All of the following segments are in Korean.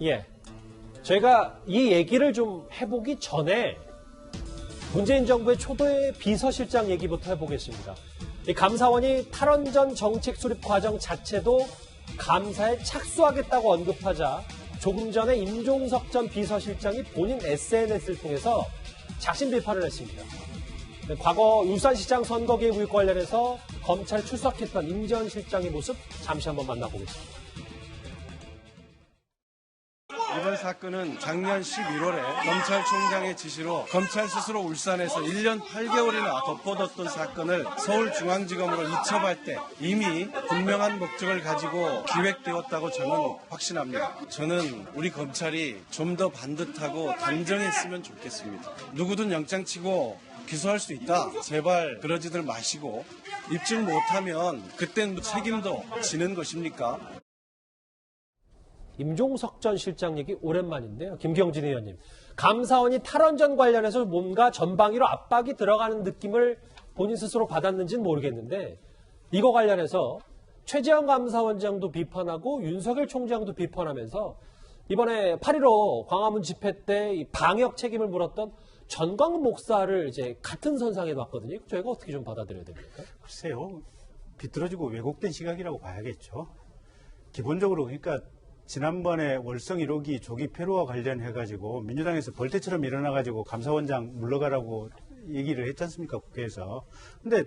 예. 저희가 이 얘기를 좀 해보기 전에 문재인 정부의 초대 비서실장 얘기부터 해보겠습니다. 이 감사원이 탈원전 정책 수립 과정 자체도 감사에 착수하겠다고 언급하자 조금 전에 임종석 전 비서실장이 본인 SNS를 통해서 작심 비판을 했습니다. 과거 울산시장 선거 개입 의혹 관련해서 검찰 출석했던 임 전 실장의 모습 잠시 한번 만나보겠습니다. 이번 사건은 작년 11월에 검찰총장의 지시로 검찰 스스로 울산에서 1년 8개월이나 덮어뒀던 사건을 서울중앙지검으로 이첩할 때 이미 분명한 목적을 가지고 기획되었다고 저는 확신합니다. 저는 우리 검찰이 좀 더 반듯하고 단정했으면 좋겠습니다. 누구든 영장치고 기소할 수 있다. 제발 그러지들 마시고 입증 못하면 그땐 책임도 지는 것입니까? 임종석 전 실장 얘기 오랜만인데요. 김경진 의원님. 감사원이 탈원전 관련해서 뭔가 전방위로 압박이 들어가는 느낌을 본인 스스로 받았는지는 모르겠는데 이거 관련해서 최재형 감사원장도 비판하고 윤석열 총장도 비판하면서 이번에 8.15 광화문 집회 때 방역 책임을 물었던 전광훈 목사를 이제 같은 선상에 놨거든요. 저희가 어떻게 좀 받아들여야 됩니까? 글쎄요. 비뚤어지고 왜곡된 시각이라고 봐야겠죠. 기본적으로 그러니까 지난번에 월성 1호기 조기 폐로와 관련해가지고 민주당에서 벌떼처럼 일어나가지고 감사원장 물러가라고 얘기를 했지 않습니까? 국회에서. 근데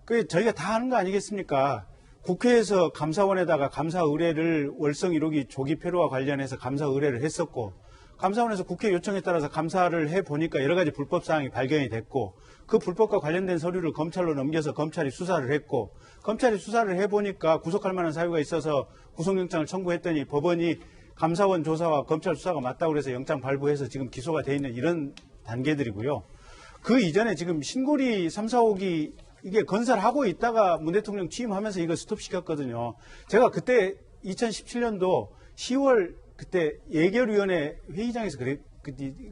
그 저희가 다 하는 거 아니겠습니까? 국회에서 감사원에다가 감사 의뢰를 월성 1호기 조기 폐로와 관련해서 감사 의뢰를 했었고 감사원에서 국회 요청에 따라서 감사를 해보니까 여러 가지 불법 사항이 발견이 됐고 그 불법과 관련된 서류를 검찰로 넘겨서 검찰이 수사를 했고 검찰이 수사를 해보니까 구속할 만한 사유가 있어서 구속영장을 청구했더니 법원이 감사원 조사와 검찰 수사가 맞다고 그래서 영장 발부해서 지금 기소가 돼 있는 이런 단계들이고요. 그 이전에 지금 신고리 3, 4호기 이게 건설하고 있다가 문 대통령 취임하면서 이거 스톱시켰거든요. 제가 그때 2017년도 10월 그때 예결위원회 회의장에서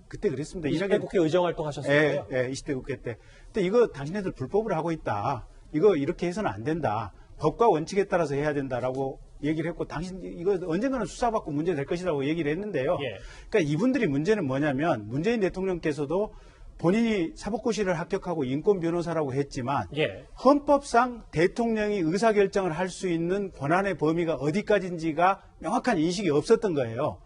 그때 그랬습니다. 20대 국회 의정활동 하셨어요? 예, 20대 국회 때. 근데 이거 당신네들 불법을 하고 있다. 이거 이렇게 해서는 안 된다. 법과 원칙에 따라서 해야 된다라고 얘기를 했고 당신 이거 언젠가는 수사받고 문제 될 것이라고 얘기를 했는데요. 예. 그러니까 이분들이 문제는 뭐냐면 문재인 대통령께서도 본인이 사법고시를 합격하고 인권 변호사라고 했지만 예. 헌법상 대통령이 의사결정을 할 수 있는 권한의 범위가 어디까지인지가 명확한 인식이 없었던 거예요.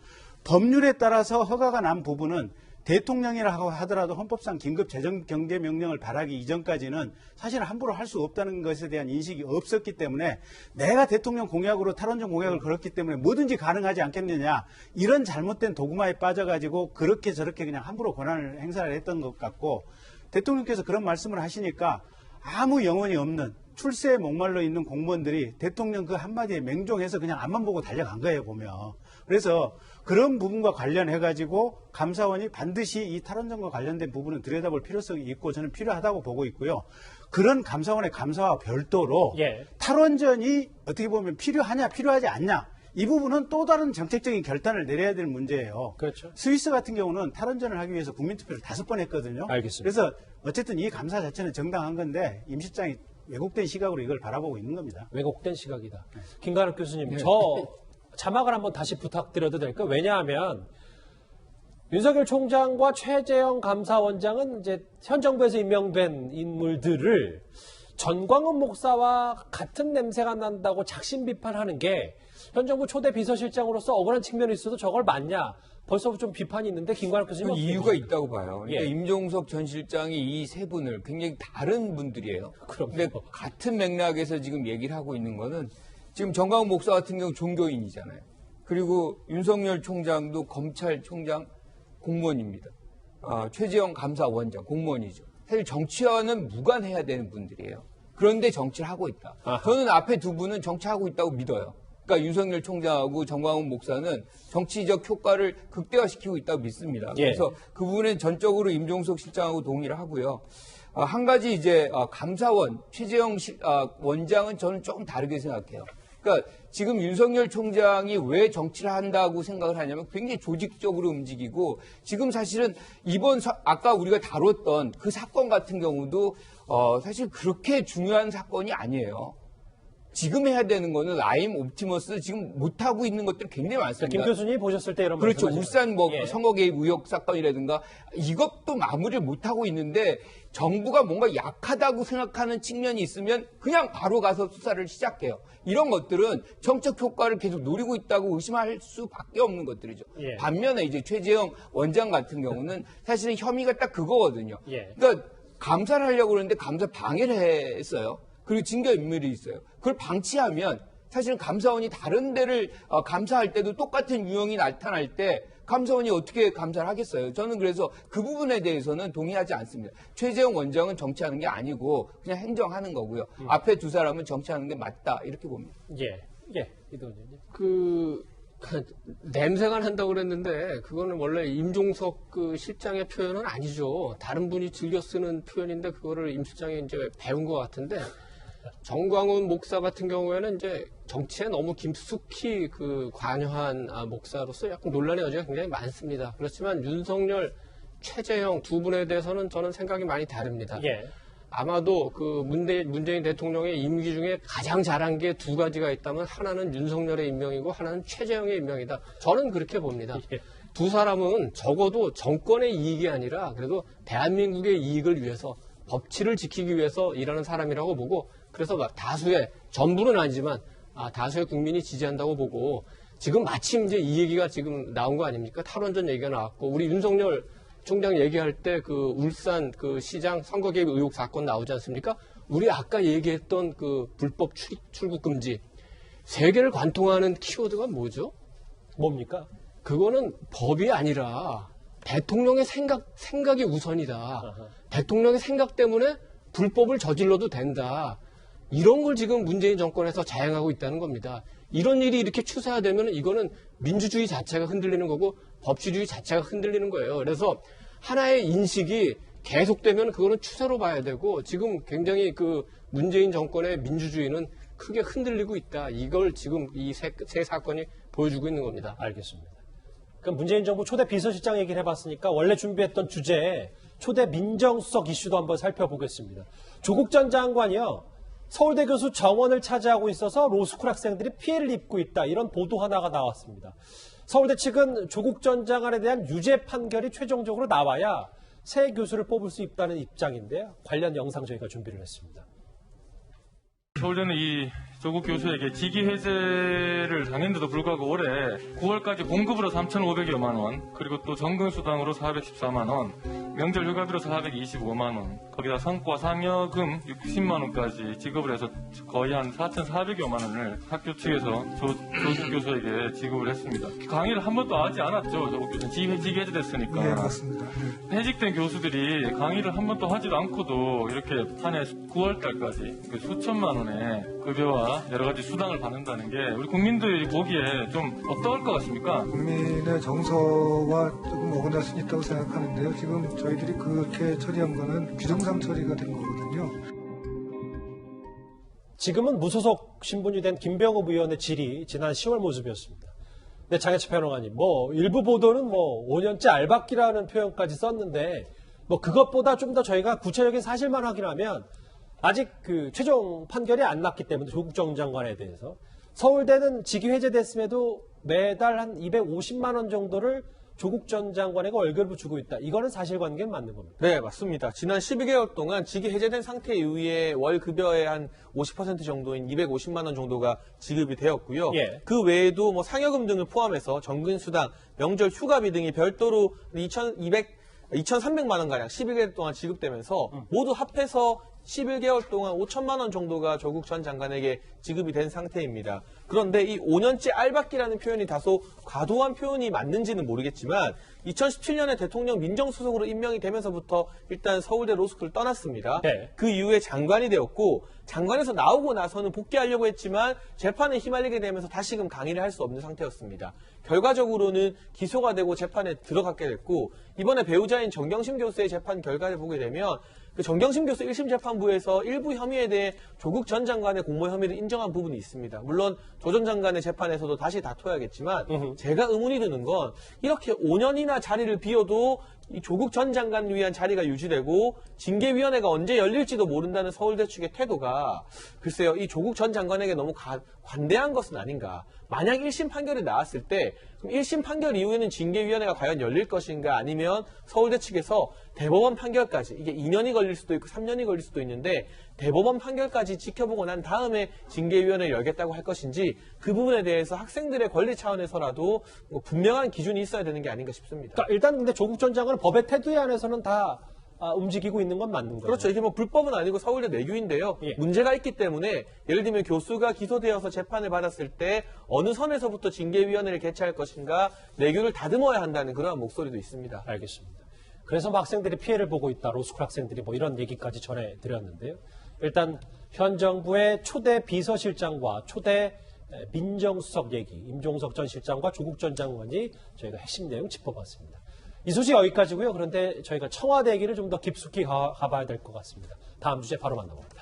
법률에 따라서 허가가 난 부분은 대통령이라고 하더라도 헌법상 긴급 재정경제명령을 발하기 이전까지는 사실 함부로 할 수 없다는 것에 대한 인식이 없었기 때문에 내가 대통령 공약으로 탈원전 공약을 걸었기 때문에 뭐든지 가능하지 않겠느냐 이런 잘못된 도구마에 빠져가지고 그렇게 저렇게 그냥 함부로 권한을 행사를 했던 것 같고 대통령께서 그런 말씀을 하시니까 아무 영혼이 없는 출세에 목말라 있는 공무원들이 대통령 그 한마디에 맹종해서 그냥 앞만 보고 달려간 거예요 보면. 그래서 그런 부분과 관련해가지고 감사원이 반드시 이 탈원전과 관련된 부분은 들여다볼 필요성이 있고 저는 필요하다고 보고 있고요. 그런 감사원의 감사와 별도로 예. 탈원전이 어떻게 보면 필요하냐 필요하지 않냐 이 부분은 또 다른 정책적인 결단을 내려야 될 문제예요. 그렇죠. 스위스 같은 경우는 탈원전을 하기 위해서 국민투표를 5번 했거든요. 알겠습니다. 그래서 어쨌든 이 감사 자체는 정당한 건데 임 실장이 왜곡된 시각으로 이걸 바라보고 있는 겁니다. 왜곡된 시각이다. 김관욱 교수님, 네. 저 자막을 한번 다시 부탁드려도 될까요? 왜냐하면 윤석열 총장과 최재형 감사원장은 이제 현 정부에서 임명된 인물들을 전광훈 목사와 같은 냄새가 난다고 작심 비판하는 게 현 정부 초대 비서실장으로서 억울한 측면이 있어도 저걸 맞냐? 벌써 좀 비판이 있는데 김관욱 교수님 이유가 있다고 봐요. 그러니까 예. 임종석 전 실장이 이 세 분을 굉장히 다른 분들이에요. 그런데 같은 맥락에서 지금 얘기를 하고 있는 거는 지금 정광훈 목사 같은 경우 종교인이잖아요. 그리고 윤석열 총장도 검찰총장 공무원입니다. 최재형 감사원장 공무원이죠. 사실 정치와는 무관해야 되는 분들이에요. 그런데 정치를 하고 있다. 아하. 저는 앞에 두 분은 정치하고 있다고 믿어요. 그러니까 윤석열 총장하고 정광훈 목사는 정치적 효과를 극대화시키고 있다고 믿습니다. 예. 그래서 그 부분은 전적으로 임종석 실장하고 동의를 하고요. 한 가지 이제 감사원 최재형 원장은 저는 조금 다르게 생각해요. 그러니까 지금 윤석열 총장이 왜 정치를 한다고 생각을 하냐면 굉장히 조직적으로 움직이고 지금 사실은 이번 아까 우리가 다뤘던 그 사건 같은 경우도 사실 그렇게 중요한 사건이 아니에요. 지금 해야 되는 거는 라임 옵티머스 지금 못하고 있는 것들이 굉장히 많습니다. 김 교수님 보셨을 때 이런 그렇죠. 말씀하시죠? 울산 뭐 예. 선거 개입 의혹 사건이라든가 이것도 마무리를 못하고 있는데 정부가 뭔가 약하다고 생각하는 측면이 있으면 그냥 바로 가서 수사를 시작해요. 이런 것들은 정책 효과를 계속 노리고 있다고 의심할 수밖에 없는 것들이죠. 예. 반면에 이제 최재형 원장 같은 경우는 사실은 혐의가 딱 그거거든요. 예. 그러니까 감사를 하려고 그러는데 감사 방해를 했어요. 그리고 증거 인멸이 있어요. 그걸 방치하면 사실은 감사원이 다른 데를 감사할 때도 똑같은 유형이 나타날 때 감사원이 어떻게 감사를 하겠어요? 저는 그래서 그 부분에 대해서는 동의하지 않습니다. 최재형 원장은 정치하는 게 아니고 그냥 행정하는 거고요. 앞에 두 사람은 정치하는 게 맞다 이렇게 봅니다. 예. 예. 이동훈님. 냄새가 난다고 그랬는데 그거는 원래 임종석 그 실장의 표현은 아니죠. 다른 분이 즐겨 쓰는 표현인데 그거를 임 실장이 이제 배운 것 같은데 정광훈 목사 같은 경우에는 이제 정치에 너무 깊숙이 관여한 목사로서 약간 논란의 여지가 굉장히 많습니다. 그렇지만 윤석열, 최재형 두 분에 대해서는 저는 생각이 많이 다릅니다. 예. 아마도 문재인 대통령의 임기 중에 가장 잘한 게 두 가지가 있다면 하나는 윤석열의 임명이고 하나는 최재형의 임명이다. 저는 그렇게 봅니다. 예. 두 사람은 적어도 정권의 이익이 아니라 그래도 대한민국의 이익을 위해서 법치를 지키기 위해서 일하는 사람이라고 보고 그래서 다수의 전부는 아니지만 다수의 국민이 지지한다고 보고 지금 마침 이제 이 얘기가 지금 나온 거 아닙니까? 탈원전 얘기가 나왔고 우리 윤석열 총장 얘기할 때 울산 시장 선거 개입 의혹 사건 나오지 않습니까? 우리 아까 얘기했던 불법 출국 금지 세계를 관통하는 키워드가 뭐죠? 뭡니까? 그거는 법이 아니라 대통령의 생각이 우선이다. 아하. 대통령의 생각 때문에 불법을 저질러도 된다. 이런 걸 지금 문재인 정권에서 자행하고 있다는 겁니다. 이런 일이 이렇게 추세화되면 이거는 민주주의 자체가 흔들리는 거고 법치주의 자체가 흔들리는 거예요. 그래서 하나의 인식이 계속되면 그거는 추세로 봐야 되고 지금 굉장히 문재인 정권의 민주주의는 크게 흔들리고 있다. 이걸 지금 이 세 사건이 보여주고 있는 겁니다. 알겠습니다. 그럼 문재인 정부 초대 비서실장 얘기를 해봤으니까 원래 준비했던 주제 초대 민정수석 이슈도 한번 살펴보겠습니다. 조국 전 장관이요. 서울대 교수 정원을 차지하고 있어서 로스쿨 학생들이 피해를 입고 있다. 이런 보도 하나가 나왔습니다. 서울대 측은 조국 전 장관에 대한 유죄 판결이 최종적으로 나와야 새 교수를 뽑을 수 있다는 입장인데요. 관련 영상 저희가 준비를 했습니다. 서울대는 이 조국 교수에게 직위 해제를 당했는데도 불구하고 올해 9월까지 봉급으로 3,500여만 원, 그리고 또 정근수당으로 414만 원, 명절 휴가비로 425만 원, 거기다 성과 상여금 60만 원까지 지급을 해서 거의 한 4,400여만 원을 학교 측에서 조국 교수에게 지급을 했습니다. 강의를 한 번도 하지 않았죠. 조국 교수는 직위 해제됐으니까. 네, 맞습니다. 네. 해직된 교수들이 강의를 한 번도 하지도 않고도 이렇게 한 해 9월 달까지 수천만 원의 급여와 여러 가지 수당을 받는다는 게 우리 국민들이 보기에 좀 어떨 것 같습니까? 국민의 정서와 조금 어긋날 수 있다고 생각하는데요. 지금 저희들이 그렇게 처리한 거는 규정상 처리가 된 거거든요. 지금은 무소속 신분이 된 김병업 의원의 질의 지난 10월 모습이었습니다. 네, 장혜철 평론가님, 일부 보도는 5년째 알박기라는 표현까지 썼는데 그것보다 좀 더 저희가 구체적인 사실만 확인하면 아직 최종 판결이 안 났기 때문에 조국 전 장관에 대해서 서울대는 직위 해제됐음에도 매달 한 250만 원 정도를 조국 전 장관에게 월급을 주고 있다. 이거는 사실관계는 맞는 겁니다. 네, 맞습니다. 지난 12개월 동안 직위 해제된 상태 이후에 월 급여의 한 50% 정도인 250만 원 정도가 지급이 되었고요. 예. 그 외에도 상여금 등을 포함해서 정근수당, 명절 휴가비 등이 별도로 2,300만 원가량 11개월 동안 지급되면서 모두 합해서 11개월 동안 5천만 원 정도가 조국 전 장관에게 지급이 된 상태입니다. 그런데 이 5년째 알박기라는 표현이 다소 과도한 표현이 맞는지는 모르겠지만 2017년에 대통령 민정수석으로 임명이 되면서부터 일단 서울대 로스쿨을 떠났습니다. 네. 그 이후에 장관이 되었고 장관에서 나오고 나서는 복귀하려고 했지만 재판에 휘말리게 되면서 다시금 강의를 할 수 없는 상태였습니다. 결과적으로는 기소가 되고 재판에 들어가게 됐고 이번에 배우자인 정경심 교수의 재판 결과를 보게 되면 정경심 교수 1심 재판부에서 일부 혐의에 대해 조국 전 장관의 공모 혐의를 인정한 부분이 있습니다. 물론 조 전 장관의 재판에서도 다시 다퉈야겠지만 제가 의문이 드는 건 이렇게 5년이나 자리를 비워도 이 조국 전 장관을 위한 자리가 유지되고 징계위원회가 언제 열릴지도 모른다는 서울대 측의 태도가 글쎄요, 이 조국 전 장관에게 너무 관대한 것은 아닌가. 만약 1심 판결이 나왔을 때 그럼 1심 판결 이후에는 징계위원회가 과연 열릴 것인가, 아니면 서울대 측에서 대법원 판결까지, 이게 2년이 걸릴 수도 있고 3년이 걸릴 수도 있는데 대법원 판결까지 지켜보고 난 다음에 징계위원회를 열겠다고 할 것인지, 그 부분에 대해서 학생들의 권리 차원에서라도 뭐 분명한 기준이 있어야 되는 게 아닌가 싶습니다. 그러니까 일단 근데 조국 전 장관은 법의 테두리 안에서는 다 움직이고 있는 건 맞는 거예요. 그렇죠. 이게 뭐 불법은 아니고 서울대 내규인데요. 예. 문제가 있기 때문에 예를 들면 교수가 기소되어서 재판을 받았을 때 어느 선에서부터 징계위원회를 개최할 것인가 내규를 다듬어야 한다는 그러한 목소리도 있습니다. 알겠습니다. 그래서 뭐 학생들이 피해를 보고 있다. 로스쿨 학생들이 뭐 이런 얘기까지 전해드렸는데요. 일단 현 정부의 초대 비서실장과 초대 민정수석 얘기, 임종석 전 실장과 조국 전 장관이 저희가 핵심 내용 짚어봤습니다. 이 소식 여기까지고요. 그런데 저희가 청와대 얘기를 좀 더 깊숙이 가봐야 될 것 같습니다. 다음 주제 바로 만나봅니다.